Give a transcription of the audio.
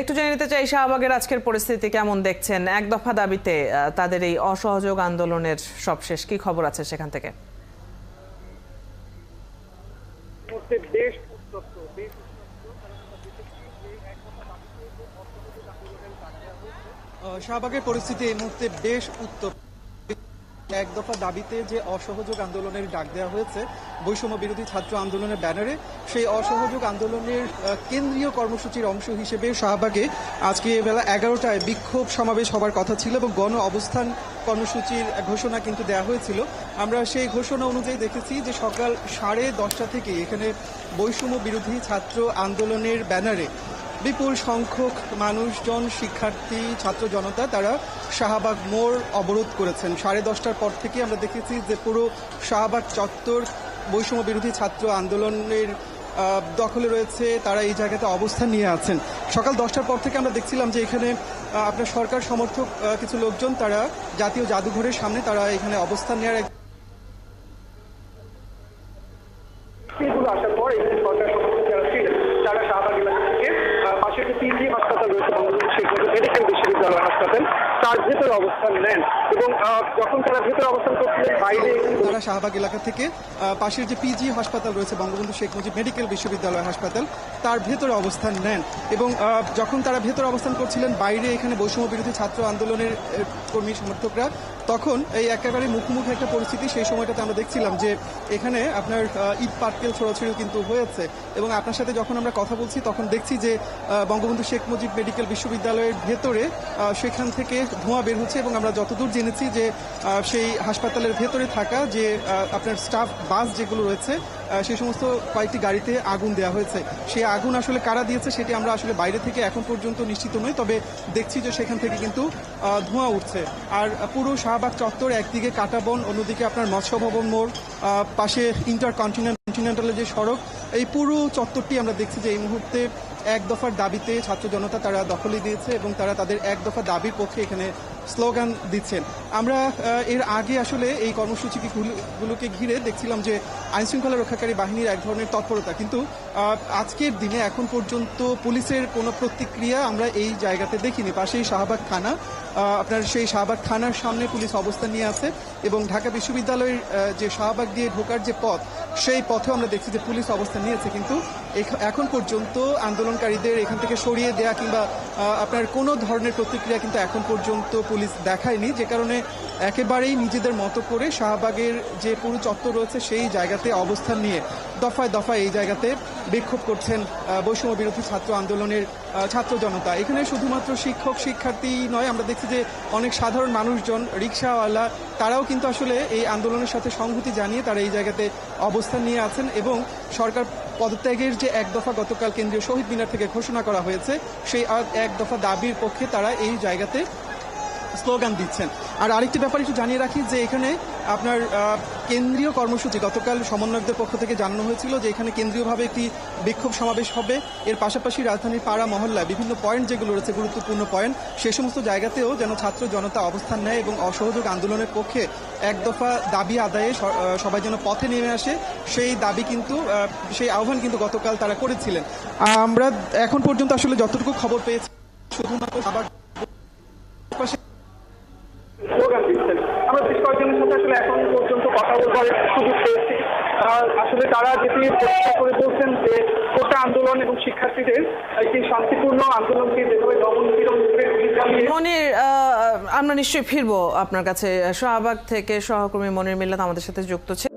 একটু জেনে নিতে চাই শাহবাগের আজকের পরিস্থিতি কেমন দেখছেন? এক দফা দাবিতে তাদের এই অসহযোগ আন্দোলনের সবশেষ কি খবর আছে সেখান থেকে? শাহবাগের পরিস্থিতি এই মুহূর্তে বেশ উত্তপ্ত। এক দফা দাবিতে যে অসহযোগ আন্দোলনের ডাক দেওয়া হয়েছে বৈষম্য বিরোধী ছাত্র আন্দোলনের ব্যানারে, সেই অসহযোগ আন্দোলনের কেন্দ্রীয় কর্মসূচির অংশ হিসেবে শাহবাগে আজকে বেলা 11টায় বিক্ষোভ সমাবেশ হবার কথা ছিল এবং গণ অবস্থান কর্মসূচির ঘোষণা কিন্তু দেওয়া হয়েছিল। আমরা সেই ঘোষণা অনুযায়ী দেখেছি যে সকাল 10:30 থেকে এখানে বৈষম্য বিরোধী ছাত্র আন্দোলনের ব্যানারে বিপুল সংখ্যক মানুষজন, শিক্ষার্থী, ছাত্র জনতা তারা শাহবাগ মোড় অবরোধ করেছেন। 10:30টার পর থেকে আমরা দেখেছি যে পুরো শাহবাগ চত্বর বৈষম্য বিরোধী ছাত্র আন্দোলনের দখলে রয়েছে। তারা এই জায়গাতে অবস্থান নিয়ে আছেন। সকাল 10টার পর থেকে আমরা দেখছিলাম যে এখানে আপনার সরকার সমর্থক কিছু লোকজন তারা জাতীয় জাদুঘরের সামনে তারা এখানে অবস্থান নেওয়ার আসার পর এখানে সরকার সমর্থক যারা ছিলেন তারা শাহবাগ এলাকা থেকে পাশে যে পিজি হাসপাতাল রয়েছে বঙ্গবন্ধু শেখ মুজিব মেডিকেল বিশ্ববিদ্যালয় হাসপাতাল, তার ভেতরে অবস্থান নেন এবং যখন তারা ভেতরে অবস্থান করছিলেন বাইরে তারা শাহবাগ এলাকা থেকে পাশের যে পিজি হাসপাতাল রয়েছে বঙ্গবন্ধু শেখ মুজিব মেডিকেল বিশ্ববিদ্যালয় হাসপাতাল, তার ভেতরে অবস্থান নেন এবং যখন তারা ভেতরে অবস্থান করছিলেন বাইরে এখানে বৈষম্য বিরোধী ছাত্র আন্দোলনের কর্মী সমর্থকরা, তখন এই একেবারে মুখোমুখি একটা পরিস্থিতি। সেই সময়টাতে আমরা দেখছিলাম যে এখানে আপনার ইট পাটকেল ছোড়াছড়ি কিন্তু হয়েছে এবং আপনার সাথে যখন আমরা কথা বলছি তখন দেখছি যে বঙ্গবন্ধু শেখ মুজিব মেডিকেল বিশ্ববিদ্যালয়ের ভেতরে সেখান থেকে ধোঁয়া বের হচ্ছে এবং আমরা যতদূর জেনেছি যে সেই হাসপাতালের ভেতরে থাকা যে আপনার স্টাফ বাস যেগুলো রয়েছে সেই সমস্ত কয়েকটি গাড়িতে আগুন দেওয়া হয়েছে। সেই আগুন আসলে কারা দিয়েছে সেটি আমরা আসলে বাইরে থেকে এখন পর্যন্ত নিশ্চিত নই, তবে দেখছি যে সেখান থেকে কিন্তু ধোঁয়া উঠছে। আর পুরো শাহবাগ চত্বর একদিকে কাঁটাবন, অন্যদিকে আপনার মৎস্য ভবন মোড়, পাশে ইন্টারকন্টিনেন্টালের যে সড়ক, এই পুরো চত্বরটি আমরা দেখছি যে এই মুহূর্তে এক দফার দাবিতে ছাত্র জনতা তারা দখলে দিয়েছে এবং তারা তাদের এক দফা দাবির পক্ষে এখানে স্লোগান দিচ্ছেন। আমরা এর আগে আসলে এই কর্মসূচিগুলোকে ঘিরে দেখছিলাম যে আইনশৃঙ্খলা রক্ষাকারী বাহিনীর এক ধরনের তৎপরতা, কিন্তু আজকের দিনে এখন পর্যন্ত পুলিশের কোনো প্রতিক্রিয়া আমরা এই জায়গাতে দেখিনি। পাশেই শাহবাগ থানা, আপনার সেই শাহবাগ থানার সামনে পুলিশ অবস্থান নিয়ে আছে এবং ঢাকা বিশ্ববিদ্যালয়ের যে শাহবাগ দিয়ে ঢোকার যে পথ, সেই পথেও আমরা দেখছি যে পুলিশ অবস্থান নিয়েছে, কিন্তু এখন পর্যন্ত আন্দোলনকারীদের এখান থেকে সরিয়ে দেয়া কিংবা আপনার কোনো ধরনের প্রতিক্রিয়া কিন্তু এখন পর্যন্ত পুলিশ দেখায়নি, যে কারণে একেবারেই নিজেদের মতো করে শাহবাগের যে পুরো চত্বর রয়েছে সেই জায়গাতে অবস্থান নিয়ে দফায় দফায় এই জায়গাতে বিক্ষোভ করছেন বৈষম্য বিরোধী ছাত্র আন্দোলনের ছাত্র জনতা। এখানে শুধুমাত্র শিক্ষক শিক্ষার্থী নয়, আমরা দেখছি যে অনেক সাধারণ মানুষজন, রিক্সাওয়ালা, তারাও কিন্তু আসলে এই আন্দোলনের সাথে সংহতি জানিয়ে তারা এই জায়গাতে অবস্থান নিয়ে আছেন এবং সরকার পদত্যাগের যে এক দফা গতকাল কেন্দ্রীয় শহীদ মিনার থেকে ঘোষণা করা হয়েছে সেই এক দফা দাবির পক্ষে তারা এই জায়গাতে স্লোগান দিচ্ছেন। আর আরেকটি ব্যাপার একটু জানিয়ে রাখি যে এখানে আপনার কেন্দ্রীয় কর্মসূচি গতকাল সমন্বয়কদের পক্ষ থেকে জানানো হয়েছিল যে এখানে কেন্দ্রীয়ভাবে একটি বিক্ষোভ সমাবেশ হবে। এর পাশাপাশি রাজধানীর পাড়া মহল্লায় বিভিন্ন পয়েন্ট যেগুলো রয়েছে গুরুত্বপূর্ণ পয়েন্ট, সে সমস্ত জায়গাতেও যেন ছাত্র জনতা অবস্থান নেয় এবং অসহযোগ আন্দোলনের পক্ষে এক দফা দাবি আদায়ে সবাই যেন পথে নেমে আসে, সেই দাবি কিন্তু সেই আহ্বান কিন্তু গতকাল তারা করেছিলেন। আমরা এখন পর্যন্ত আসলে যতটুকু খবর পেয়েছি শুধুমাত্র স্লোগান দিচ্ছেন। আমরা বেশ কয়েকজনের সাথে আসলে এখন পর্যন্ত কথা বলবার সুযোগ পেয়েছি। আসলে তারা যেটি চেষ্টা করে বলছেন যে কোটা আন্দোলন এবং শিক্ষার্থীদের একটি শান্তিপূর্ণ আন্দোলনকে যেভাবে দমন-পীড়ন করে মনির, আমরা নিশ্চয়ই ফিরবো আপনার কাছে। শাহবাগ থেকে সহকর্মী মনির মিল্লাত আমাদের সাথে যুক্ত ছিল।